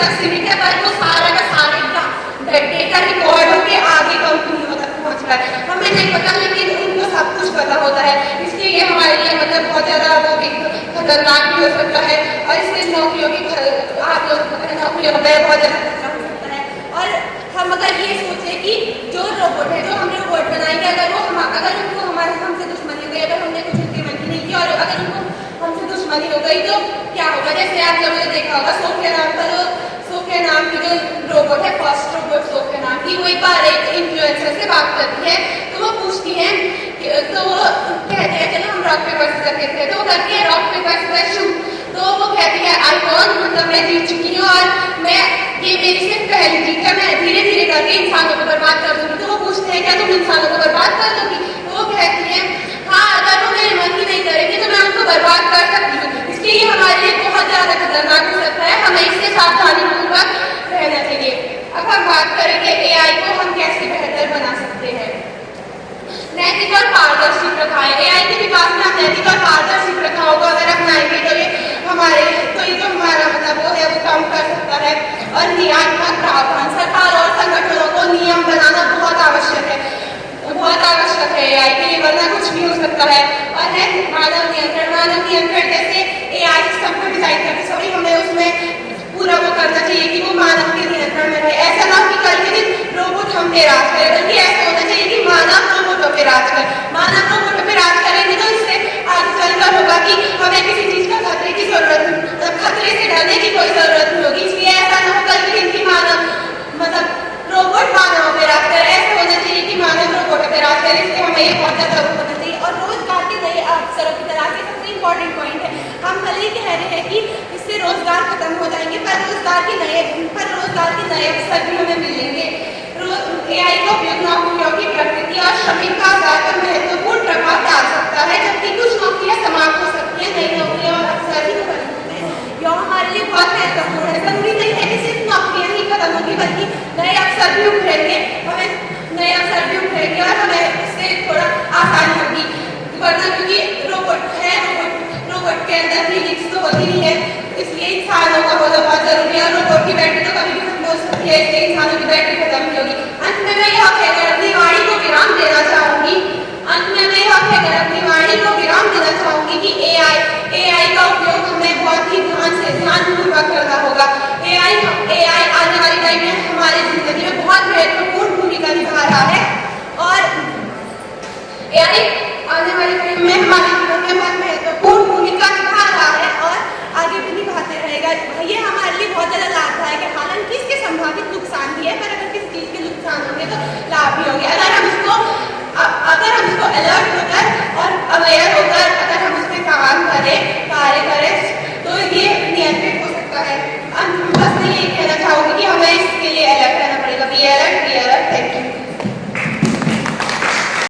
तक सीमित है, पर वो सारा का सारा डेटा रिकॉर्ड होकर आगे कंपनियों तक पहुंच रहा है। हमें नहीं पता, लेकिन उनको सब कुछ पता होता है। इसलिए ये हमारे लिए मतलब बहुत ज़्यादा वो खतरनाक भी हो सकता है, और इससे नौकरियों की आप लोग नौकरियों में बहुत ज़्यादा खतरा हो सकता है। और हम अगर ये सोचें कि जो रोबोट है, जो हम रोबोट बनाएंगे, अगर उनको हमसे दुश्मनी हो गई, अगर हमने कुछ उनकी मंजूरी नहीं की और अगर उनको हमसे दुश्मनी हो गई तो क्या होगा? जैसे आप लोगों ने देखा होगा सोफिया नाम की जो रोबोट है, फर्स्ट रोबोट सोफिया नाम की, वो एक बार एक इन्फ्लुएंसर से बात करती है, तो वो पूछती है, तो वो कहते हैं चलो हम रॉक पेपर सीजर खेलते हैं, तो वो करती है रॉक पेपर सीजर शूट। तो वो कहती है आई वॉन, मतलब मैं जीत चुकी हूँ और मैं ये मेरी सिर्फ पहली जीत है, मैं धीरे धीरे करके इंसानों को बर्बाद कर दूंगी। तो वो पूछते हैं क्या तुम इंसानों को बर्बाद कर दोगी? तो वो कहती है हाँ, अगर वो मेरी मन की नहीं करेगी तो मैं उनको बर्बाद कर सकती हूँ। इसलिए ये हमारे लिए बहुत ज्यादा खतरनाक हो सकता है, हमें इससे सावधानीपूर्वक रहना चाहिए। अब हम बात करेंगे एआई को हम कैसे बेहतर बना सकते हैं। नैतिक और पारदर्शी प्रथाएं, एआई के विकास में हम नैतिक और पारदर्शी प्रथाओं को अगर अपनाएंगे तो ये जो हमारा मतलब वो है वो कम कर सकता है। और नियामक प्रावधान, सरकार और संगठनों को नियम बनाना बहुत आवश्यक है एआई के लिए, वरना कुछ भी हो सकता है। और है मानव नियंत्रण जैसे एआई सिस्टम को डिजाइन करते समय हमें उसमें पूरा वो करना चाहिए कि वो मानव के नियंत्रण में रहे। ऐसा ना कि कल के दिन रोबोट हम पे राज करे, बल्कि ऐसा होना चाहिए कि मानव रोबोटों पे राज करे। मानव रोबोटों पे राज करेंगे तो इससे आगे चलकर होगा कि हमें किसी चीज का खतरे से डरने की कोई जरूरत नहीं होगी। इसलिए ऐसा ना हो कल के दिन की रोबोट मानव पे राज करे, ऐसा होना चाहिए कि मानव रोबोटों पे राज करे। इसलिए हमें ये बहुत ज्यादा होना चाहिए। और रोजगार के नए अवसरों की तलाश सबसे इम्पोर्टेंट पॉइंट है। हम भले ही कह रहे हैं कि इससे रोजगार खत्म हो जाएंगे, पर रोजगार के नए अवसर भी हमें मिलेंगे। एआई का उपयोग नौकरियों की प्रकृति और श्रमिक का आधार पर महत्वपूर्ण प्रभाव डाल सकता है, जबकि कुछ नौकरियां समाप्त हो सकती हैं, नई नौकरियां और अवसर ही खत्म होते हैं। यह हमारे लिए बहुत महत्वपूर्ण है। जरूरी नहीं है कि सिर्फ नौकरियां ही खत्म होगी, बल्कि नए अवसर भी उभरेंगे, और हमें इससे थोड़ा आसानी होगी। वरना क्योंकि रोबोट के अंदर फीलिंग्स तो होती नहीं है, इसलिए इंसानों का होना बहुत जरूरी है। और रोबोट की बैटरी तो कभी भी खत्म हो सकती है, इसलिए इंसानों की बैटरी खत्म नहीं होगी। अंत में मैं यह